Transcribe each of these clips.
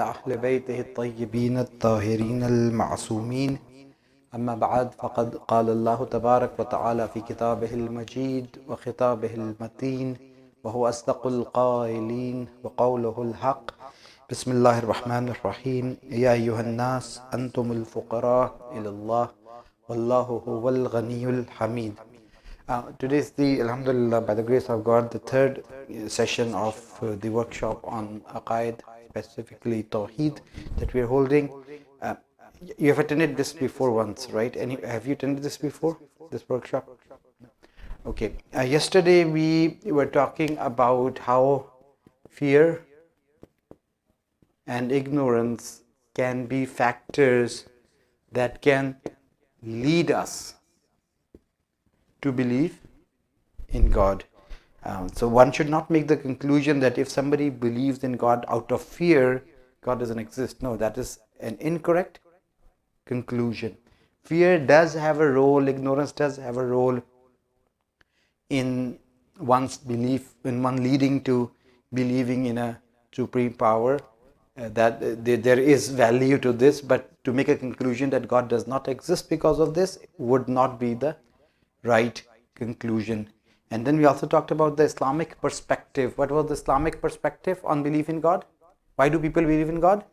وعلى أهل بيته الطيبين الطاهرين المعصومين أما بعد فقد قال الله تبارك وتعالى في كتابه المجيد وخطابه المتين وهو أصدق القائلين وقوله الحق بسم الله الرحمن الرحيم يا أيها الناس أنتم الفقراء إلى الله والله هو الغني الحميد. Today is the, Alhamdulillah, by the grace of God, the third session of the workshop on Aqid, specifically Tawheed, that we are holding. You have attended this before once, right? Have you attended this before, this workshop? Okay. Yesterday we were talking about how fear and ignorance can be factors that can lead us to believe in God. So one should not make the conclusion that if somebody believes in God out of fear, God doesn't exist. No, that is an incorrect conclusion. Fear does have a role, ignorance does have a role in one's belief, in one leading to believing in a supreme power. That there is value to this, but to make a conclusion that God does not exist because of this would not be the right conclusion. And then we also talked about the Islamic perspective. What was the Islamic perspective on belief in God? Why do people believe in God?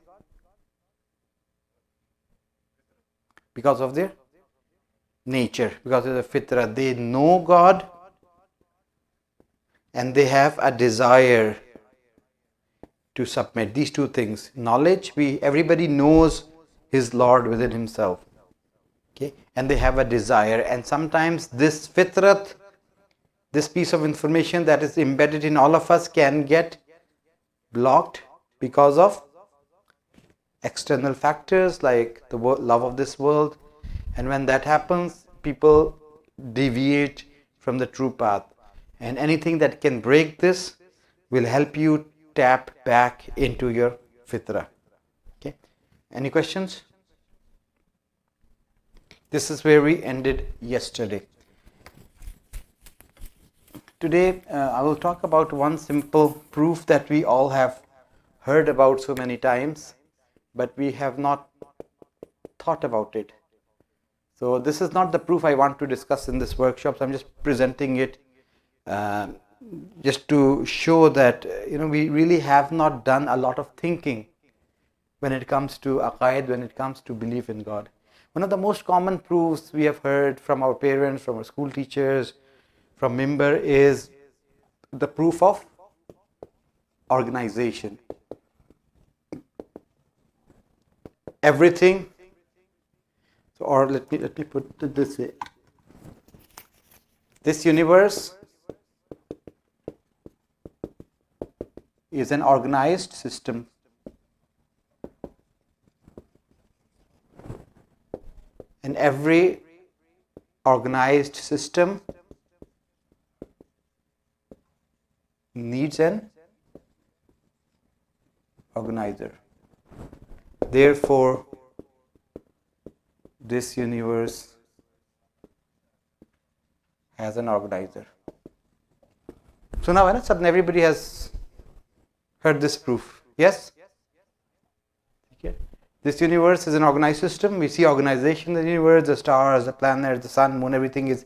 Because of their nature, because of the fitrah. They know God and they have a desire to submit. These two things, knowledge, everybody knows his Lord within himself. Okay, and they have a desire, and sometimes this fitrat, this piece of information that is embedded in all of us, can get blocked because of external factors like the love of this world. And when that happens, people deviate from the true path, and anything that can break this will help you tap back into your fitrah. Okay, any questions? This is where we ended yesterday. Today I will talk about one simple proof that we all have heard about so many times, but we have not thought about it. So this is not the proof I want to discuss in this workshop. So I'm just presenting it just to show that we really have not done a lot of thinking when it comes to aqaid, when it comes to belief in God. One of the most common proofs we have heard from our parents, from our school teachers, from Mimbar is the proof of organization. Everything, or let me put it this way. This universe is an organized system. And every organized system needs an organizer. Therefore, this universe has an organizer. So now, everybody has heard this proof. Yes? This universe is an organized system. We see organization in the universe, the stars, the planets, the sun, moon, everything is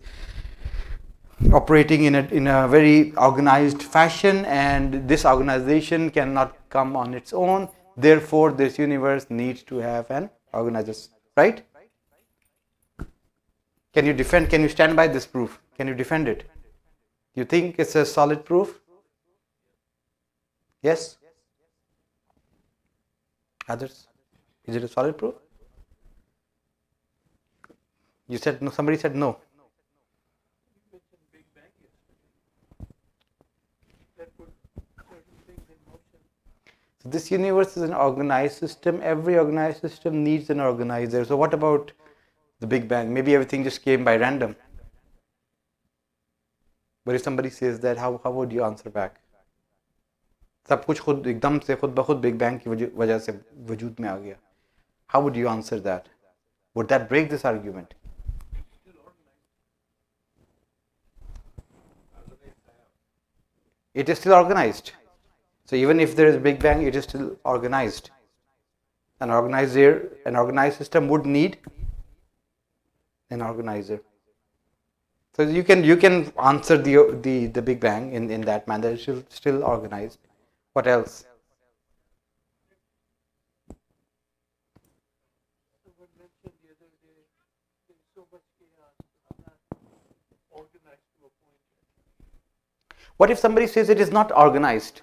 operating in a very organized fashion, and this organization cannot come on its own. Therefore, this universe needs to have an organizer. Right? Can you stand by this proof? Can you defend it? You think it's a solid proof? Yes? Others? Is it a solid proof? You said no, somebody said no. So this universe is an organized system. Every organized system needs an organizer. So what about the Big Bang?Maybe everything just came by random. But if somebody says that, how would you answer back? सब कुछ खुद एकदम से खुद ब खुद big bang की वजह से वजूद में आ गया. How would you answer that? Would that break this argument? It is still organized. So even if there is Big Bang, it is still organized. An organized system would need an organizer. So you can answer the Big Bang in that manner. It's still organized. What else? What if somebody says it is not organized?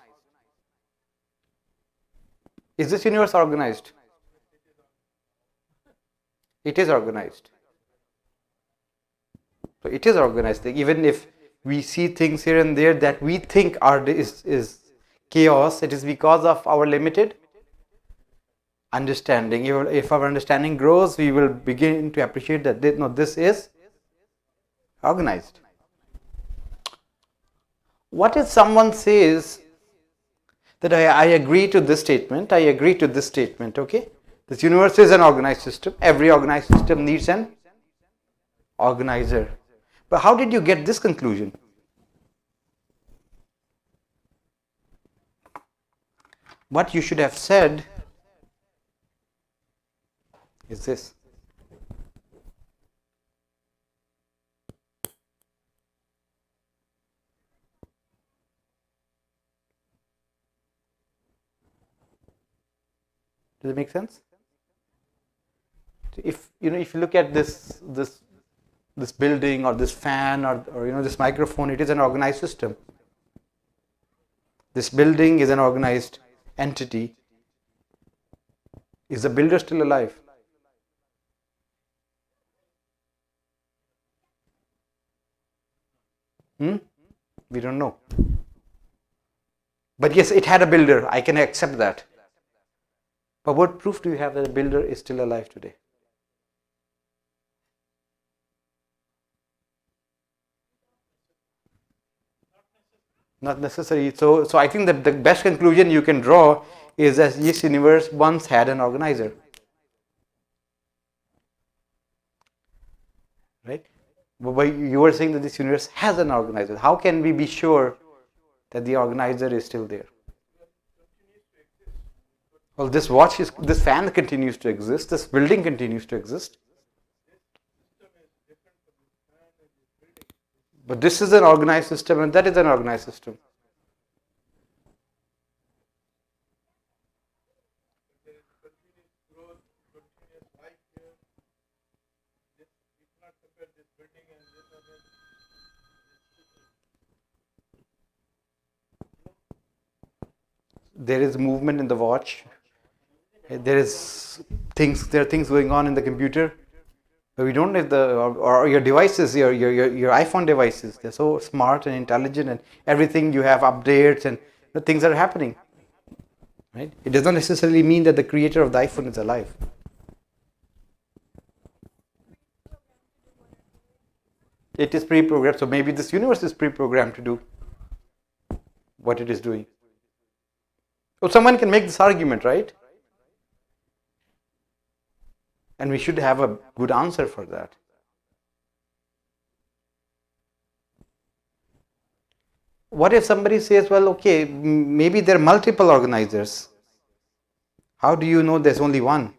Is this universe organized? It is organized. So it is organized. Even if we see things here and there that we think is chaos, it is because of our limited understanding. If our understanding grows, we will begin to appreciate that this is organized. What if someone says that I agree to this statement, okay? This universe is an organized system. Every organized system needs an organizer. But how did you get this conclusion? What you should have said is this. Does it make sense? If you look at this building or this fan or this microphone, it is an organized system. This building is an organized entity. Is the builder still alive? We don't know. But yes, it had a builder. I can accept that. But what proof do you have that the builder is still alive today? Not necessary. So I think that the best conclusion you can draw is that this universe once had an organizer. Right? But you were saying that this universe has an organizer. How can we be sure that the organizer is still there? Well, this fan continues to exist. This building continues to exist. But this is an organized system and that is an organized system. There is movement in the watch. There are things going on in the computer. But we don't know or your devices, your iPhone devices, they're so smart and intelligent and everything, you have updates and things are happening. Right? It does not necessarily mean that the creator of the iPhone is alive. It is pre-programmed, so maybe this universe is pre-programmed to do what it is doing. So someone can make this argument, right? And we should have a good answer for that. What if somebody says, well, okay, maybe there are multiple organizers. How do you know there's only one?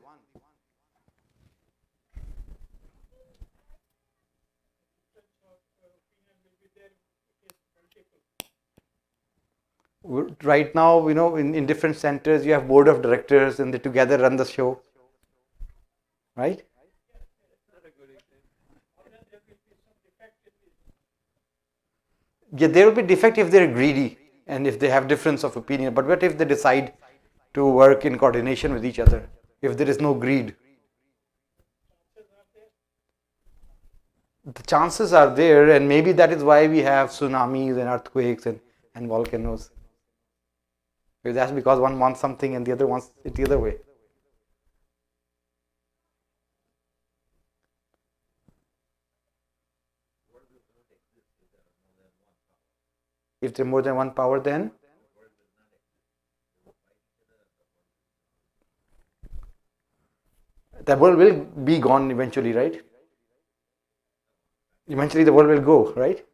Right now, in different centers, you have board of directors and they together run the show. Right? Yeah, there will be defect if they're greedy and if they have difference of opinion. But what if they decide to work in coordination with each other? If there is no greed? The chances are there, and maybe that is why we have tsunamis and earthquakes and volcanoes. That's because one wants something and the other wants it the other way. If there is more than one power, then the world will be gone eventually, right? Eventually the world will go, right?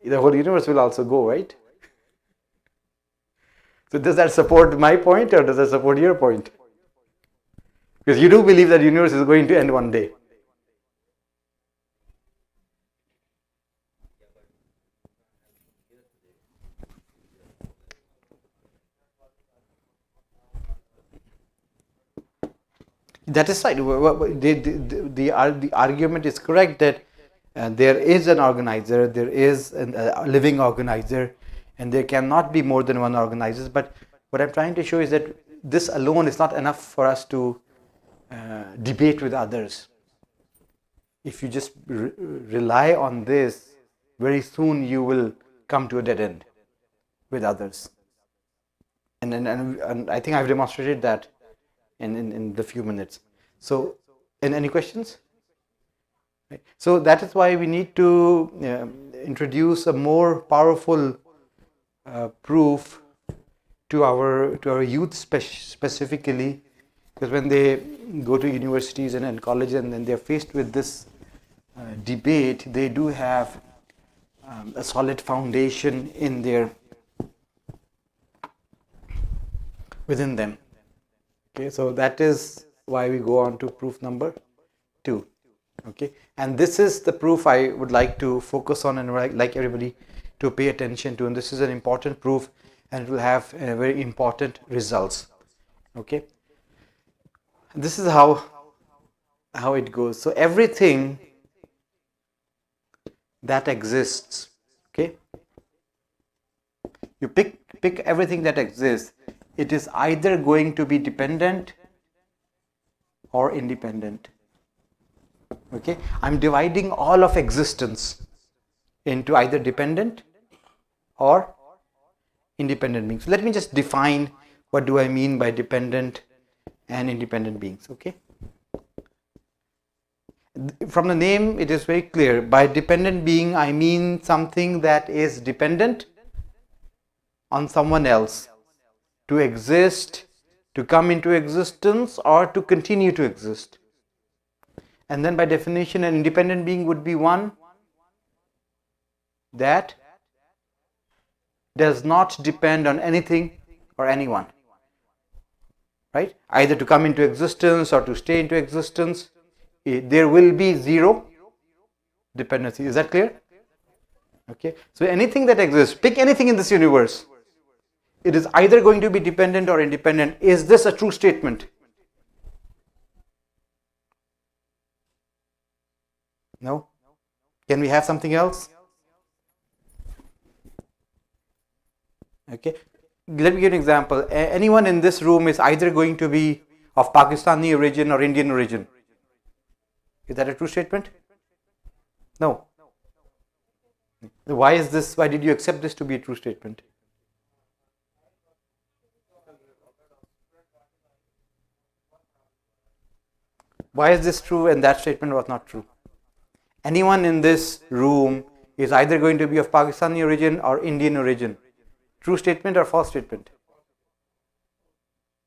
The whole universe will also go, right? So does that support my point or does that support your point? Because you do believe that the universe is going to end one day. That is right. The argument is correct that there is an organizer, there is a living organizer, and there cannot be more than one organizer. But what I'm trying to show is that this alone is not enough for us to debate with others. If you just rely on this, very soon you will come to a dead end with others. And I think I've demonstrated that in the few minutes. So, any questions? Right. So that is why we need to introduce a more powerful proof to our youth specifically, because when they go to universities and college and then they're faced with this debate, they do have a solid foundation within them. Okay, so that is why we go on to proof number 2. Okay, and this is the proof I would like to focus on and like everybody to pay attention to, and this is an important proof and it will have very important results. Okay, this is how it goes. So everything that exists, okay, you pick everything that exists, it is either going to be dependent or independent. Okay, I'm dividing all of existence into either dependent or independent beings. So let me just define what do I mean by dependent and independent beings. Okay, from the name it is very clear. By dependent being I mean something that is dependent on someone else to exist, to come into existence, or to continue to exist. And then by definition an independent being would be one that does not depend on anything or anyone, right? Either to come into existence or to stay into existence, there will be zero dependency. Is that clear? Okay, so anything that exists, pick anything in this universe, it is either going to be dependent or independent. Is this a true statement? No? Can we have something else? Okay, let me give an example. Anyone in this room is either going to be of Pakistani origin or Indian origin. Is that a true statement? No. Why is this? Why did you accept this to be a true statement? Why is this true and that statement was not true? Anyone in this room is either going to be of Pakistani origin or Indian origin. True statement or false statement?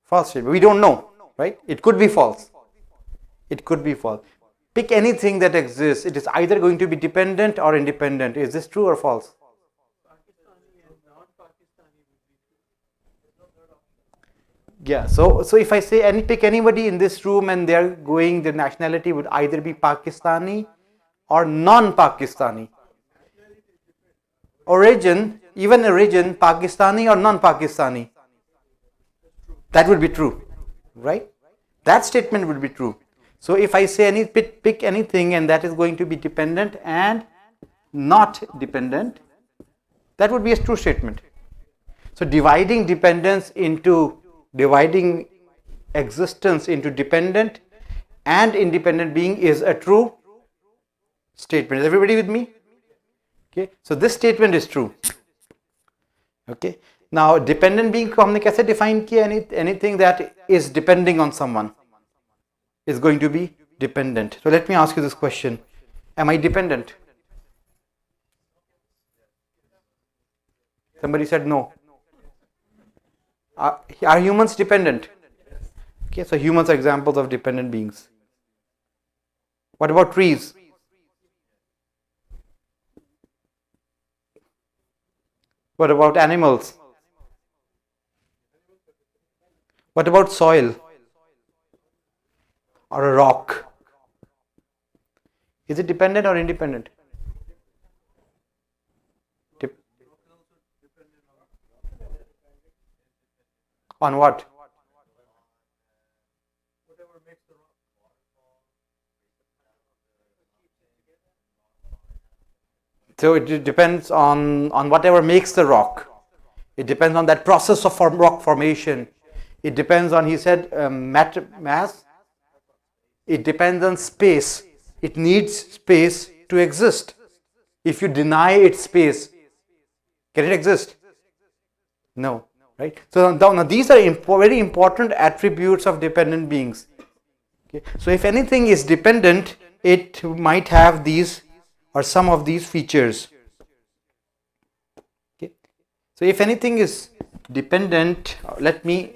False statement. We don't know, right? It could be false. It could be false. Pick anything that exists. It is either going to be dependent or independent. Is this true or false? Yeah, so if I say pick anybody in this room and their nationality would either be Pakistani or non-Pakistani. Origin, even origin, Pakistani or non-Pakistani. That would be true, right? That statement would be true. So if I say pick anything and that is going to be dependent and not dependent, that would be a true statement. So dividing existence into dependent and independent being is a true statement. Is everybody with me? Okay, so this statement is true. Okay, now dependent being को हमने कैसे define किया? Anything that is depending on someone is going to be dependent. So let me ask you this question: am I dependent? Somebody said no. Are humans dependent? Okay, so humans are examples of dependent beings. What about trees? What about animals? What about soil or a rock? Is it dependent or independent? Dep- on what? So it depends on whatever makes the rock. It depends on that process of rock formation. It depends on, he said, mass. It depends on space. It needs space to exist. If you deny it space, can it exist? No. Right? So now these are very important attributes of dependent beings. Okay. So if anything is dependent, it might have these or some of these features. Okay. So if anything is dependent, let me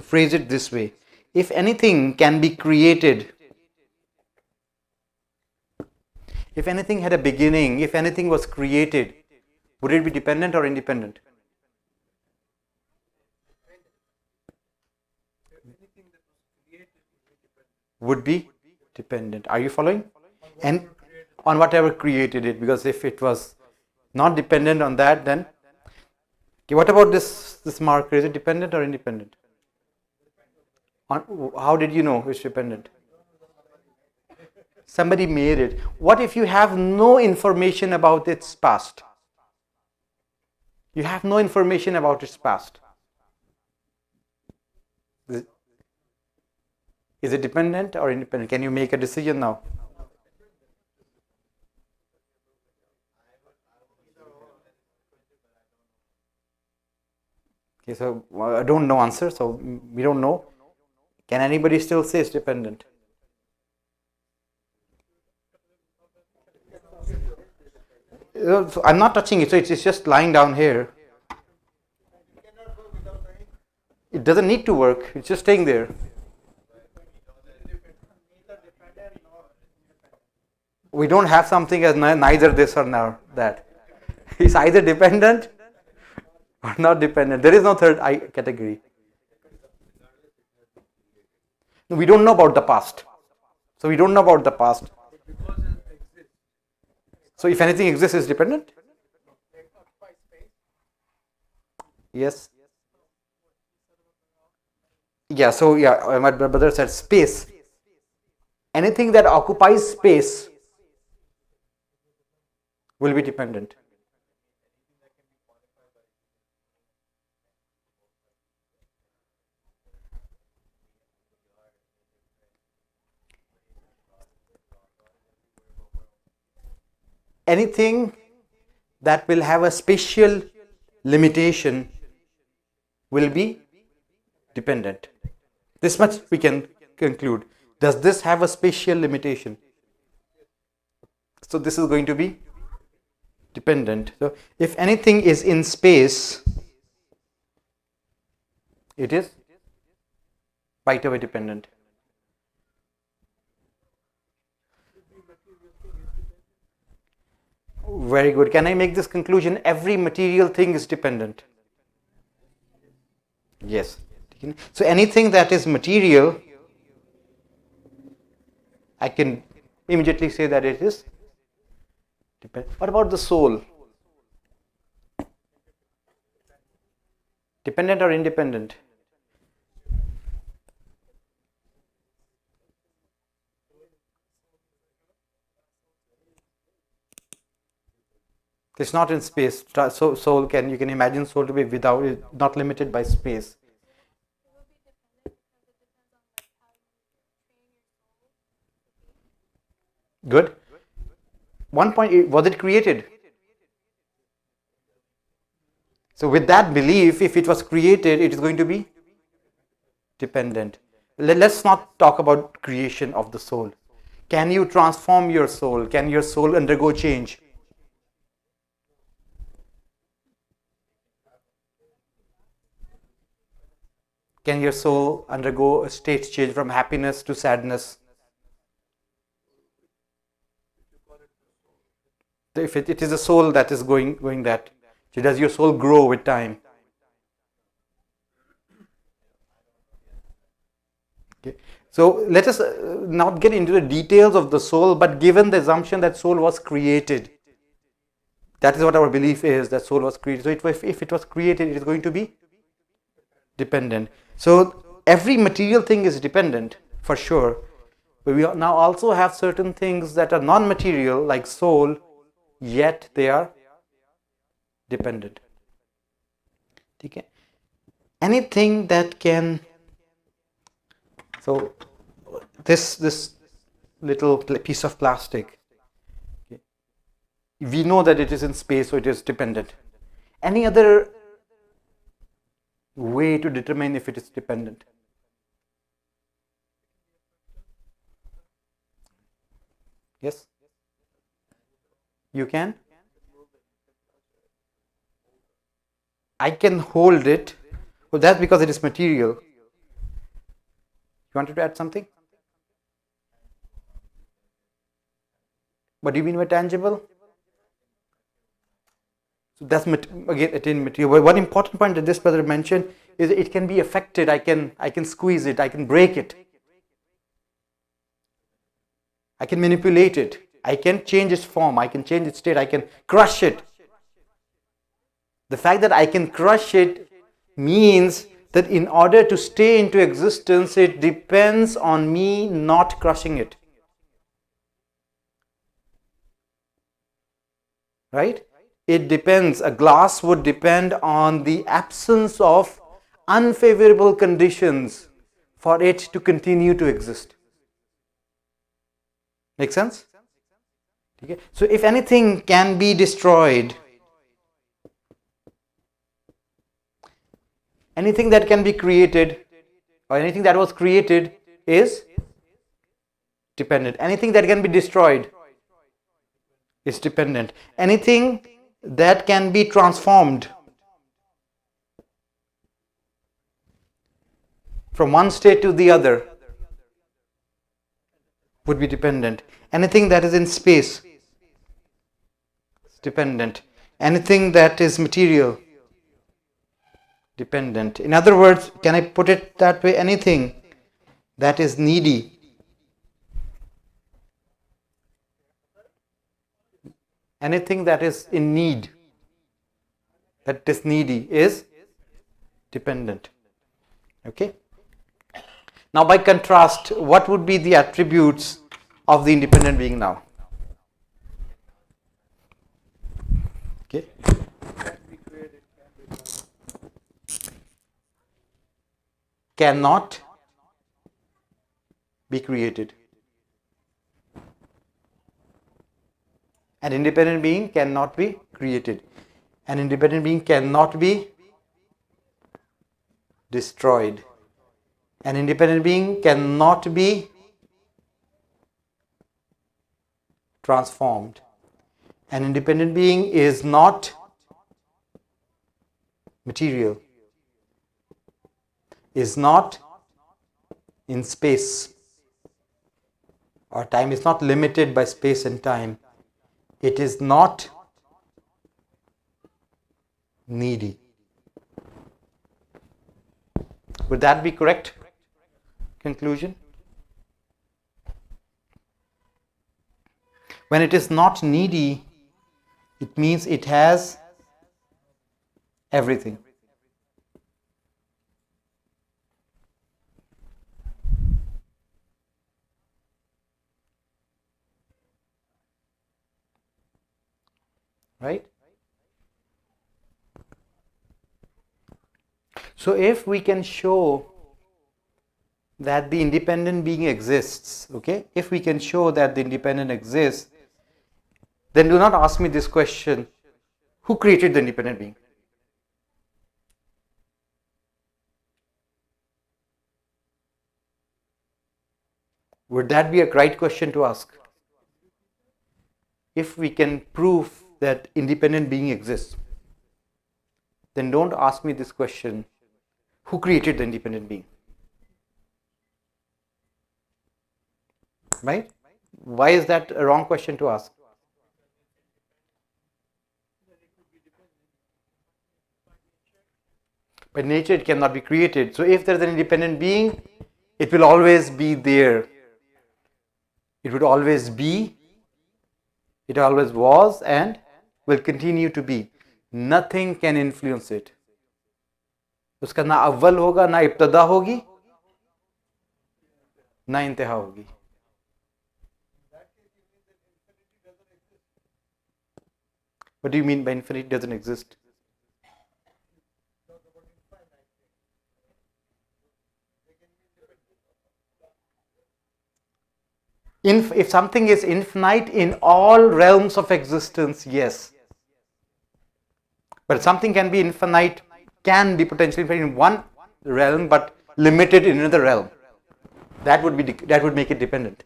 phrase it this way. If anything can be created, if anything had a beginning, if anything was created, would it be dependent or independent? Would be dependent. Are you following? And on whatever created it, because if it was not dependent on that, then okay, what about this marker? Is it dependent or independent? How did you know it's dependent? Somebody made it. What if you have no information about its past? You have no information about its past. Is it dependent or independent? Can you make a decision now? Okay, so I don't know answer, so we don't know. Can anybody still say it's dependent? So I'm not touching it, so it's just lying down here. It doesn't need to work, it's just staying there. We don't have something as neither this or now that. It's either dependent or not dependent. There is no third category. We don't know about the past. So we don't know about the past. So if anything exists, it's dependent? Yes. Yeah, so yeah, my brother said space. Anything that occupies space will be dependent. Anything that will have a spatial limitation will be dependent. This much we can conclude. Does this have a spatial limitation? So this is going to be dependent. So if anything is in space, it is right away dependent. Very good. Can I make this conclusion? Every material thing is dependent. Yes. So anything that is material, I can immediately say that it is dependent. What about the soul? Dependent or independent? It's not in space. So soul you can imagine soul to be without, not limited by space. Good. One point, was it created? So with that belief, if it was created, it is going to be dependent. Let's not talk about creation of the soul. Can you transform your soul? Can your soul undergo change? Can your soul undergo a state change from happiness to sadness? If it is a soul that is going that, so does your soul grow with time? Okay. So let us not get into the details of the soul, but given the assumption that soul was created, that is what our belief is, that soul was created. So if it was created, it is going to be dependent. So every material thing is dependent for sure, but we now also have certain things that are non-material like soul, yet they are dependent. Okay. Anything that can, so this little piece of plastic, okay, we know that it is in space, so it is dependent. Any other way to determine if it is dependent? Yes? You can? I can hold it. Well, that's because it is material. You wanted to add something? What do you mean by tangible? So that's again attain material. But one important point that this brother mentioned is it can be affected. I can squeeze it. I can break it. I can manipulate it. I can change its form. I can change its state. I can crush it. The fact that I can crush it means that in order to stay into existence, it depends on me not crushing it. Right? It depends. A glass would depend on the absence of unfavorable conditions for it to continue to exist. Make sense? Okay. So if anything can be destroyed, anything that can be created or anything that was created is dependent. Anything that can be destroyed is dependent. Anything that can be transformed from one state to the other would be dependent. Anything that is in space is dependent. Anything that is material, dependent. In other words, can I put it that way? Anything that is needy, anything that is in need, that is needy, is dependent. Okay? Now, by contrast, what would be the attributes of the independent being now? Okay? Cannot be created. An independent being cannot be created. An independent being cannot be destroyed. An independent being cannot be transformed. An independent being is not material, is not in space or time, is not limited by space and time. It is not needy. Would that be correct conclusion? When it is not needy, it means it has everything. Right? So if we can show that the independent being exists, okay, if we can show that the independent exists, then do not ask me this question, who created the independent being? Would that be a right question to ask? If we can prove that independent being exists, then don't ask me this question, who created the independent being? Right? Why is that a wrong question to ask? By nature it cannot be created. So if there is an independent being, It will always be there. It would always be. It always was and will continue to be. Nothing can influence it. उसका ना अव्वल होगा, ना इब्तदा होगी, ना इंतहा होगी. What do you mean by infinity doesn't exist? If something is infinite in all realms of existence, yes. But something can be infinite, can be potentially infinite in one realm, but limited in another realm. That would make it dependent.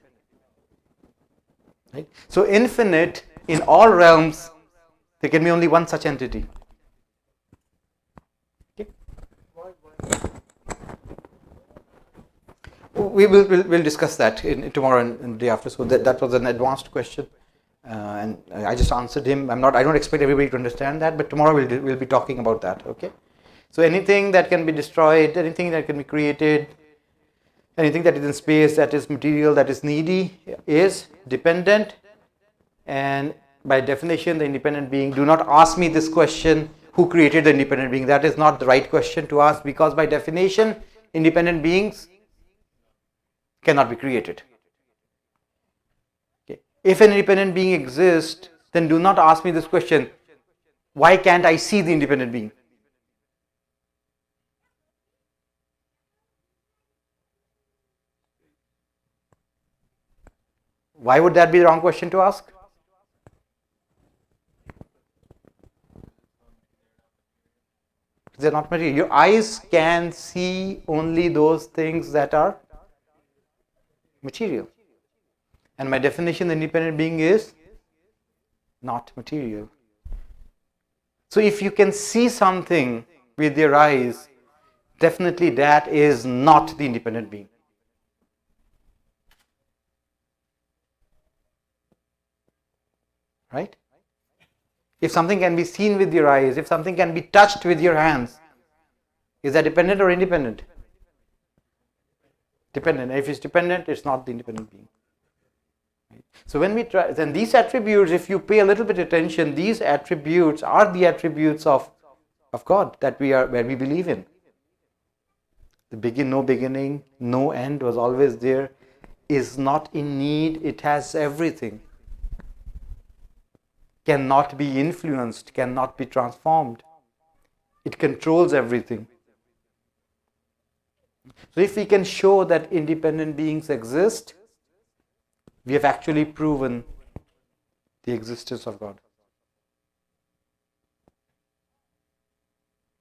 Right? So infinite in all realms, there can be only one such entity. Okay? We'll discuss that tomorrow and the day after. So that was an advanced question, and I just answered him. I don't expect everybody to understand that, but tomorrow we'll be talking about that. Okay. So anything that can be destroyed, anything that can be created, anything that is in space, that is material, that is needy, is dependent, and by definition, the independent being. Do not ask me this question: who created the independent being? That is not the right question to ask, because by definition, independent beings cannot be created. Okay. If an independent being exists, then do not ask me this question: why can't I see the independent being? Why would that be the wrong question to ask? They're not material. Your eyes can see only those things that are material. And by definition, the independent being is not material. So if you can see something with your eyes, definitely that is not the independent being. Right? If something can be seen with your eyes, if something can be touched with your hands, is that dependent or independent? Dependent. And if it's dependent, it's not the independent being. Right? So when we try, then these attributes, if you pay a little bit attention, these attributes are the attributes of God that where we believe in. No beginning, no end, was always there, is not in need, it has everything. Cannot be influenced, cannot be transformed. It controls everything. So if we can show that independent beings exist, we have actually proven the existence of God.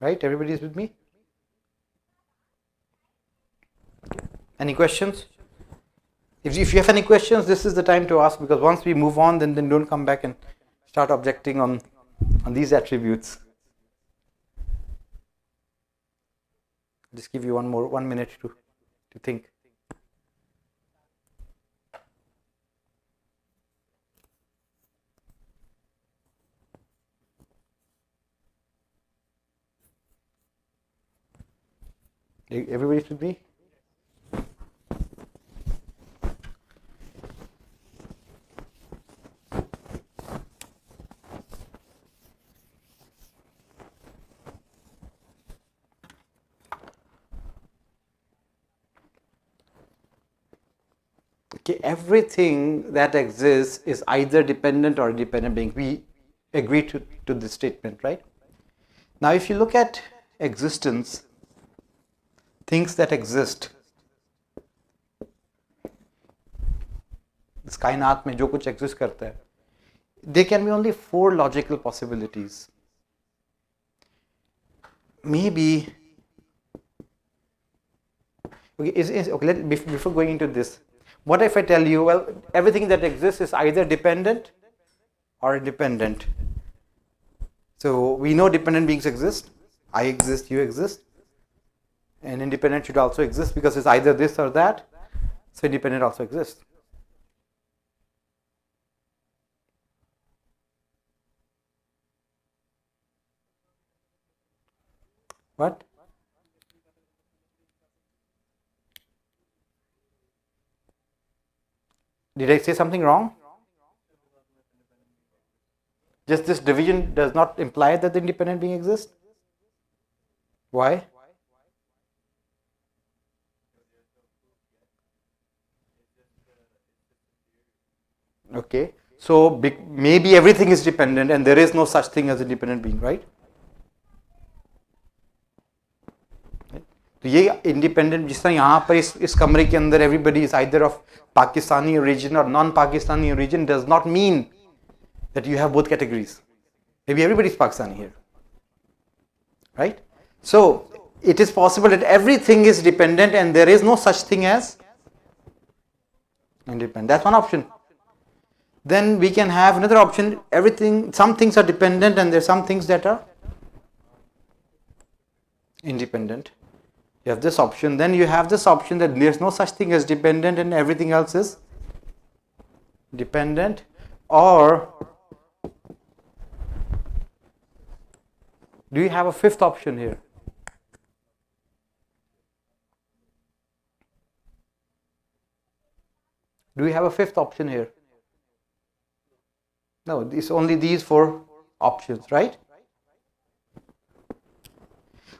Right? Everybody is with me? Any questions? If you have any questions, this is the time to ask, because once we move on, then don't come back and start objecting on these attributes. Just give you 1 minute to think. Everybody's with me? Okay, everything that exists is either dependent or independent being. We agree to this statement, right? Now, if you look at existence, things that exist, इस कायनात में जो कुछ exist करता है, there can be only 4 logical possibilities. Maybe, okay, before going into this, what if I tell you, well, everything that exists is either dependent or independent? So we know dependent beings exist. I exist, you exist. And independent should also exist, because it's either this or that. So independent also exists. What? Did I say something wrong? Just this division does not imply that the independent being exists? Why? Okay. So maybe everything is dependent and there is no such thing as independent being, right? तो ये independent जिस तरह यहाँ पर इस कमरे के अंदर everybody is either of Pakistani origin और non Pakistani origin does not mean that you have both categories. Maybe everybody is Pakistani here. Right? So, it is possible that everything is dependent and there is no such thing as independent. That's one option. Then we can have another option. Some things are dependent and there are some things that are independent. You have this option. Then you have this option that there is no such thing as dependent and everything else is dependent. Or do you have a fifth option here? Do we have a fifth option here? No, it's only these four options, right?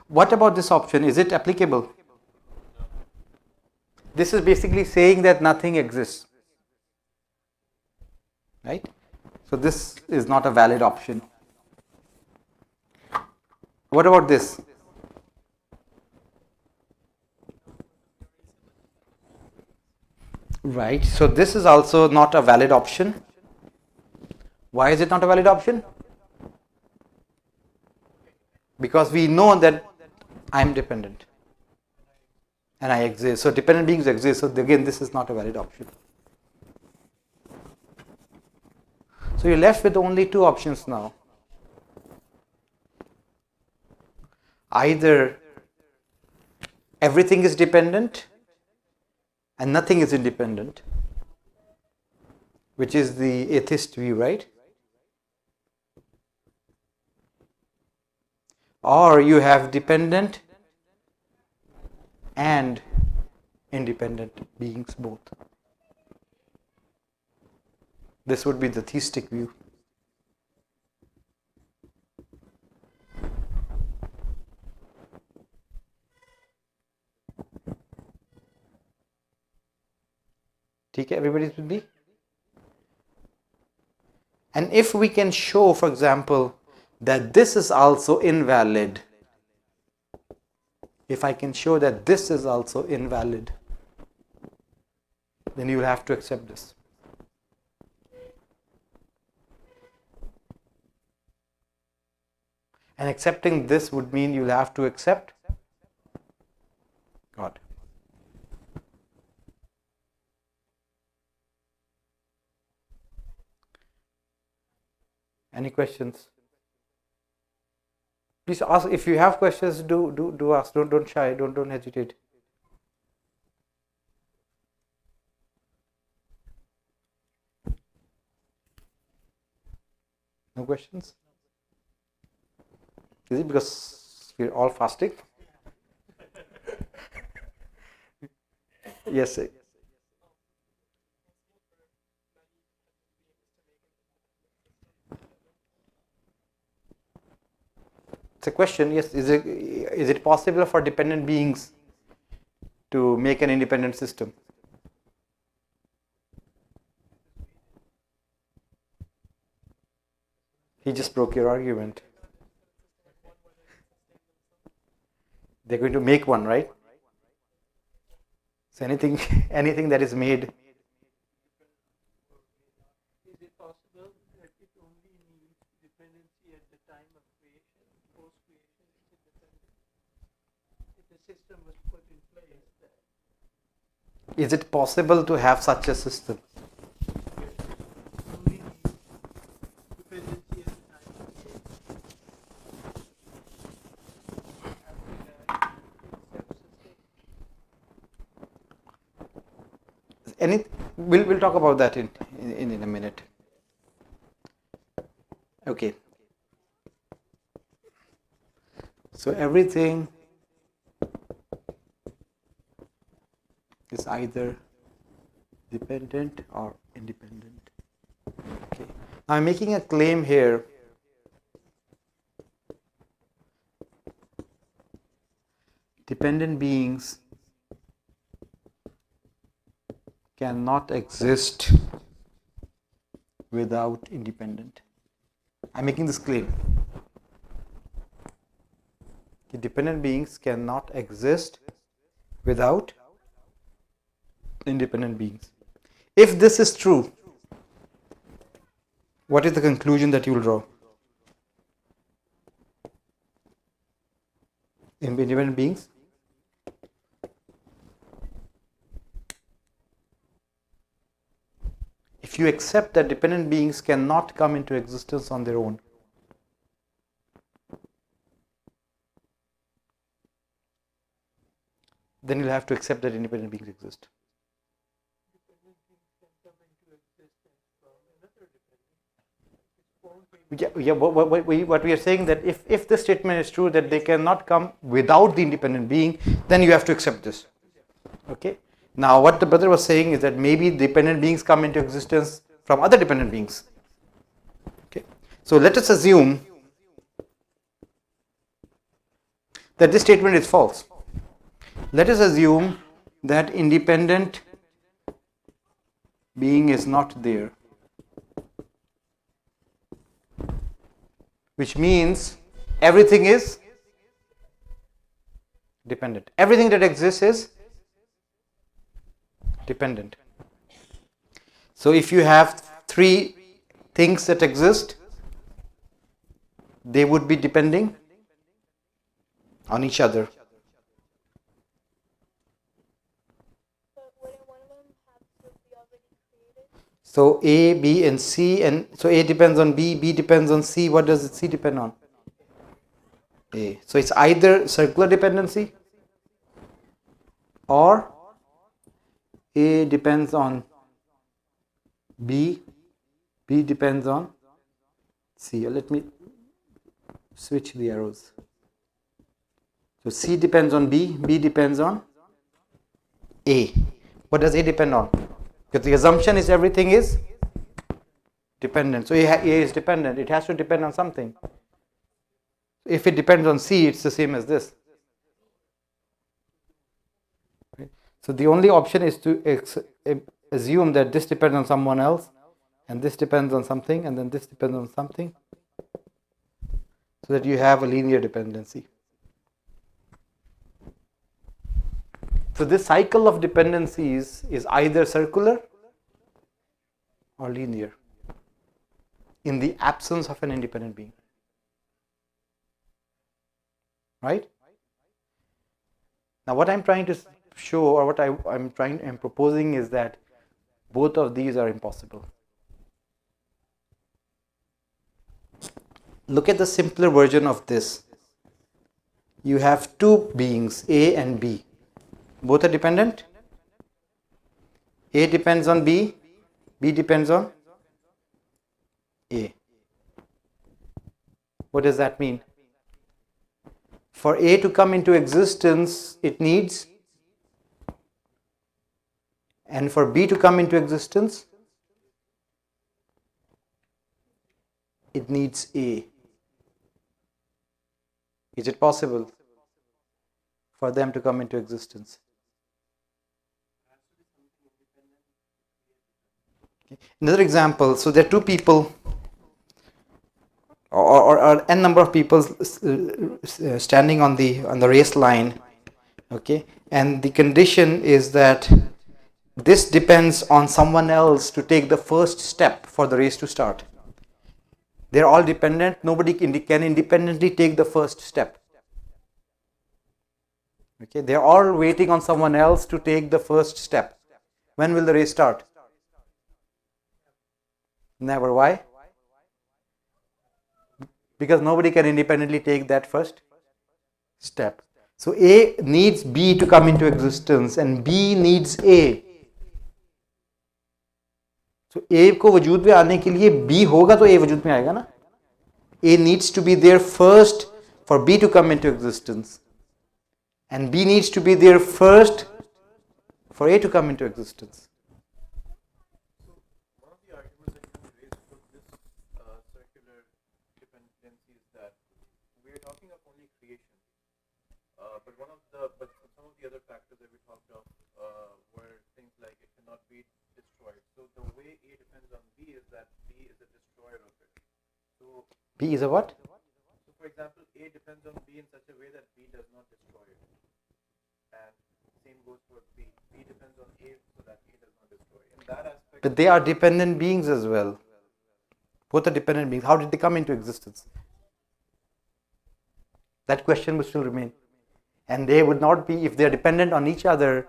What about this option? Is it applicable? This is basically saying that nothing exists, right? So this is not a valid option. What about this? Right, so this is also not a valid option. Why is it not a valid option? Because we know that I am dependent and I exist. So dependent beings exist. So again, this is not a valid option. So you're left with only two options now. Either everything is dependent and nothing is independent, which is the atheist view, right? Or you have dependent and independent beings both. This would be the theistic view. Okay, everybody's with me? And if we can show, for example, that this is also invalid, if I can show that this is also invalid, then you will have to accept this. And accepting this would mean you will have to accept God. Any questions? Please ask. If you have questions, do ask. Don't shy. Don't hesitate. No questions? Is it because we're all fasting? Yes, sir. It's a question. Yes, is it possible for dependent beings to make an independent system? He just broke your argument. They're going to make one, right? So anything that is made. Is it possible that it only needs dependency at the time of creation? Post-creation is independent. If the system was put in place, that Is it possible to have such a system? only needs dependency at the time of creation. After that, it's self-sustaining. We'll talk about that in a minute. Okay. So everything is either dependent or independent. Okay. Now I'm making a claim here. Dependent beings cannot exist without independent. I'm making this claim. Dependent beings cannot exist without independent beings. If this is true, what is the conclusion that you will draw? Independent beings if you accept that dependent beings cannot come into existence on their own, then you'll have to accept that independent beings exist. Dependent beings can come into existence from another dependent. What we are saying that if this statement is true that they cannot come without the independent being, then you have to accept this. Okay. Now what the brother was saying is that maybe dependent beings come into existence from other dependent beings. Okay. So let us assume that this statement is false. Let us assume that independent being is not there, which means everything is dependent. Everything that exists is dependent. So if you have three things that exist, they would be depending on each other. So A, B and C, and so A depends on B, B depends on C. What does C depend on? A. So it's either circular dependency or A depends on B, B depends on C. Let me switch the arrows. So C depends on B, B depends on A. What does A depend on? Because the assumption is everything is dependent. So A is dependent. It has to depend on something. If it depends on C, it's the same as this. Okay. So the only option is to assume that this depends on someone else, and this depends on something, and then this depends on something, so that you have a linear dependency. So this cycle of dependencies is either circular or linear in the absence of an independent being. Right? Now what I'm trying to show, or what I'm proposing, is that both of these are impossible. Look at the simpler version of this. You have two beings, A and B. Both are dependent. A depends on B, B depends on A. What does that mean? For A to come into existence, it needs, and for B to come into existence, it needs A. Is it possible for them to come into existence? Another example, so there are two people or n number of people standing on the race line, okay, and the condition is that this depends on someone else to take the first step for the race to start. They're all dependent. Nobody can independently take the first step. Okay, they're all waiting on someone else to take the first step. When will the race start? Never. Why? Because nobody can independently take that first step. So A needs B to come into existence, and B needs A. So A को वजूद में आने के लिए B होगा तो A वजूद में आएगा ना. A needs to be there first for B to come into existence, and B needs to be there first for A to come into existence. B is a what? So, for example, A depends on B in such a way that B does not destroy it. And same goes for B. B depends on A so that A does not destroy it. In that aspect. But they are dependent beings as well. Both are dependent beings. How did they come into existence? That question would still remain. And they would not be, if they are dependent on each other,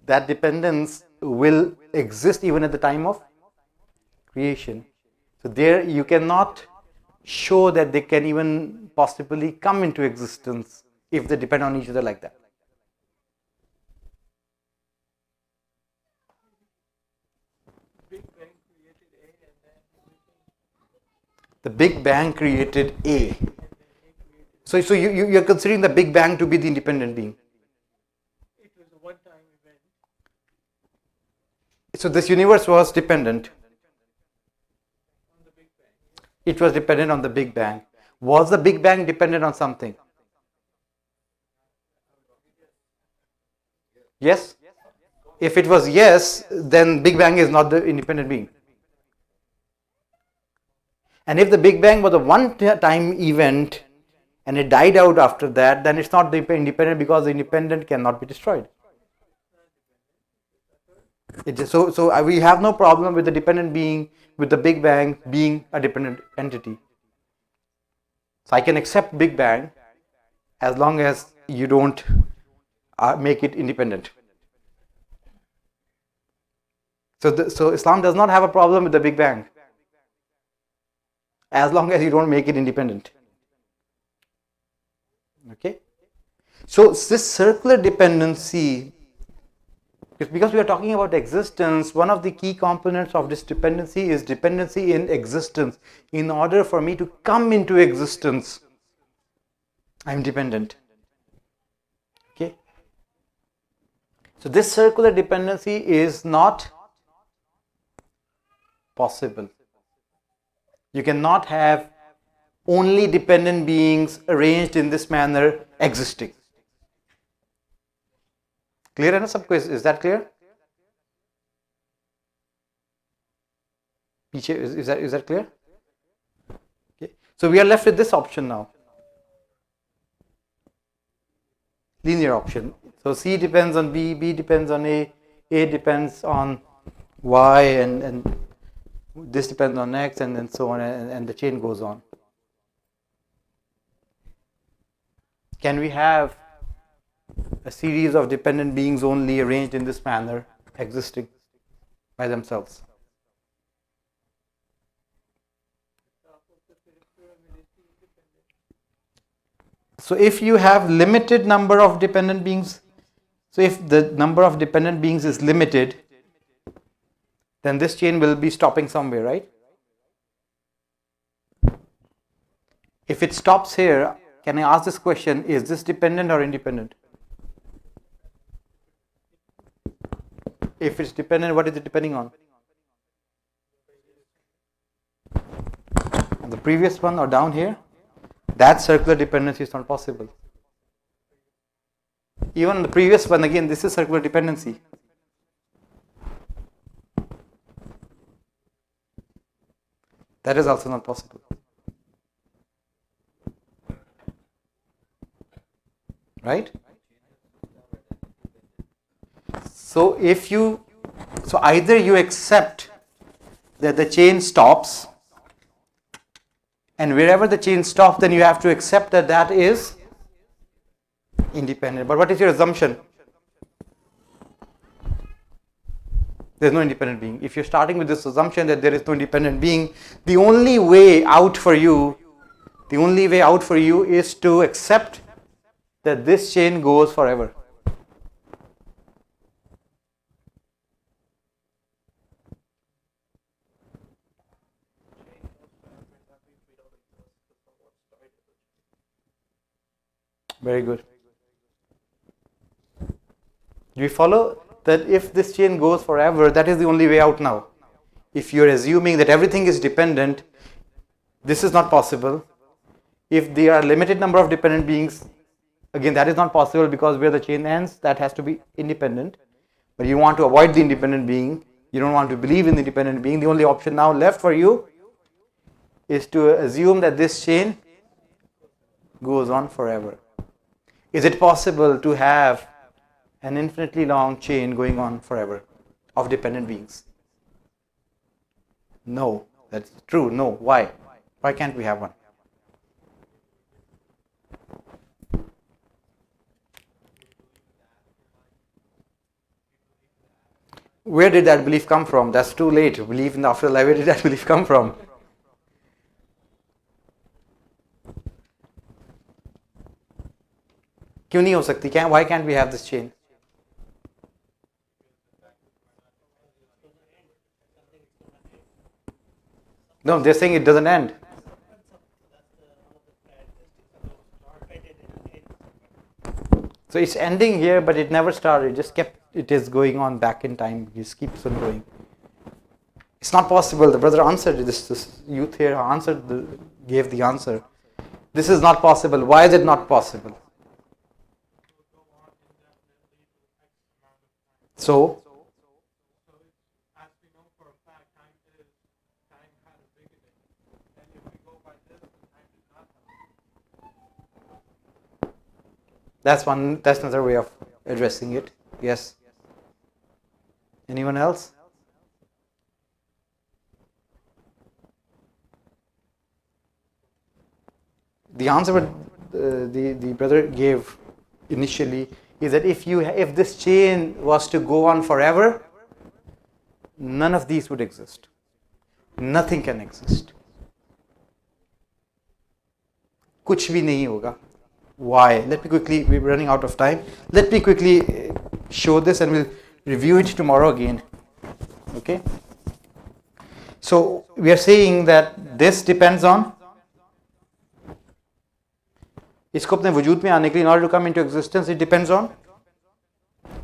that dependence will exist even at the time of creation. So there you cannot show that they can even possibly come into existence if they depend on each other like that. Big Bang created A and then everything. The Big Bang created A. And then A created. So you're considering the Big Bang to be the independent being. It was a one-time event. So this universe was dependent. On the Big Bang. It was dependent on the Big Bang. Was the Big Bang dependent on something? Yes? If it was yes, then Big Bang is not the independent being. And if the Big Bang was a one-time event and it died out after that, then it's not independent because the independent cannot be destroyed. So we have no problem with the dependent being, with the Big Bang being a dependent entity. So I can accept Big Bang as long as you don't make it independent. So Islam does not have a problem with the Big Bang as long as you don't make it independent. Okay? So this circular dependency, because we are talking about existence, one of the key components of this dependency is dependency in existence. In order for me to come into existence, I am dependent. Okay? So this circular dependency is not possible. You cannot have only dependent beings arranged in this manner existing. Clear enough? Is that clear? Is that clear? Okay. So we are left with this option now. Linear option. So C depends on B, B depends on A depends on Y, and this depends on X, and then so on, and the chain goes on. Can we have a series of dependent beings only arranged in this manner existing by themselves? So if you have limited number of dependent beings, so if the number of dependent beings is limited, then this chain will be stopping somewhere, right? If it stops here, can I ask this question, is this dependent or independent? If it's dependent, what is it depending on? And the previous one or down here? That circular dependency is not possible. Even the previous one, again, this is circular dependency. That is also not possible. Right? So either you accept that the chain stops, and wherever the chain stops, then you have to accept that that is independent. But what is your assumption? There is no independent being. If you're starting with this assumption that there is no independent being, the only way out for you is to accept that this chain goes forever. Very good. Do you follow that if this chain goes forever, that is the only way out now? If you're assuming that everything is dependent, this is not possible. If there are limited number of dependent beings, again that is not possible, because where the chain ends, that has to be independent. But you want to avoid the independent being, you don't want to believe in the independent being. The only option now left for you is to assume that this chain goes on forever. Is it possible to have an infinitely long chain going on forever of dependent beings? No, that's true. No. Why? Why can't we have one? Where did that belief come from? That's too late. Believe in the afterlife. Where did that belief come from? क्यों नहीं हो सकती? Why can't we have this chain? No, they're saying it doesn't end. So it's ending here, but it never started. It just kept. It is going on back in time. It just keeps on going. It's not possible. The brother answered this youth here gave the answer. This is not possible. Why is it not possible? So, as we know for a fact, time had a beginning. And if we go by this, then time did not have. that's another way of addressing it. Yes. Anyone else? The answer the brother gave initially is that if this chain was to go on forever, none of these would exist. Nothing can exist. कुछ भी नहीं होगा. Why? We're running out of time. Let me quickly show this and we'll review it tomorrow again. Okay? So we are saying that this depends on, इसको अपने वजूद में आने के लिए, in order to come into existence, it depends on,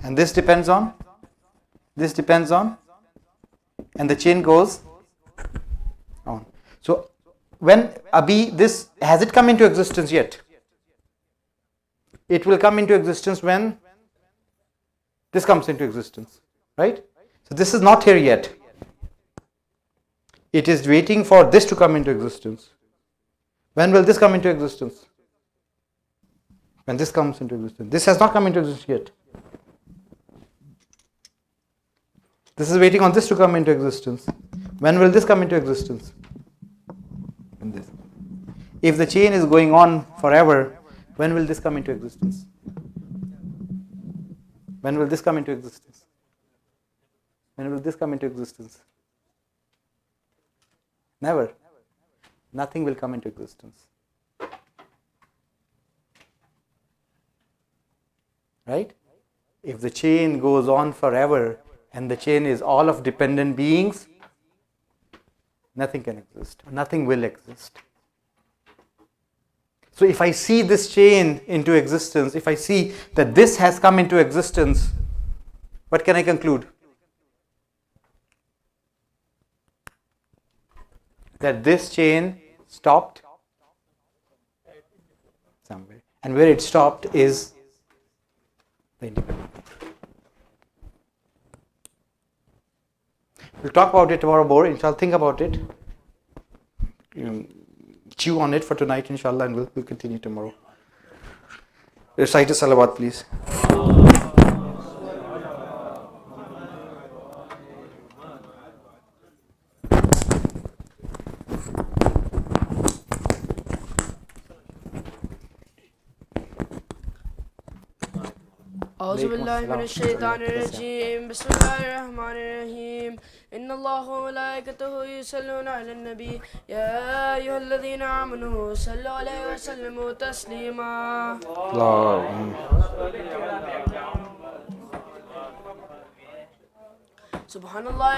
and this depends on, and the chain goes on. So when this, has it come into existence yet? It will come into existence when this comes into existence, right? So this is not here yet. It is waiting for this to come into existence. When will this come into existence? When this comes into existence. This has not come into existence yet. This is waiting on this to come into existence. When will this come into existence? When this. If the chain is going on forever, when will this come into existence? When will this come into existence? When will this come into existence? Never. Nothing will come into existence. Right? If the chain goes on forever and the chain is all of dependent beings, nothing can exist. Nothing will exist. So if I see this chain into existence, if I see that this has come into existence, what can I conclude? That this chain stopped somewhere. And where it stopped is the independent. We'll talk about it tomorrow more, inshallah. Think about it. Chew on it for tonight, inshallah, and we'll continue tomorrow. Recite a salawat, please. أعوذ بالله من الشيطان الرجيم بسم الله الرحمن الرحيم إن الله وملائكته يصلون على النبي يا أيها الذين آمنوا صلوا عليه وسلموا تسليما سبحان الله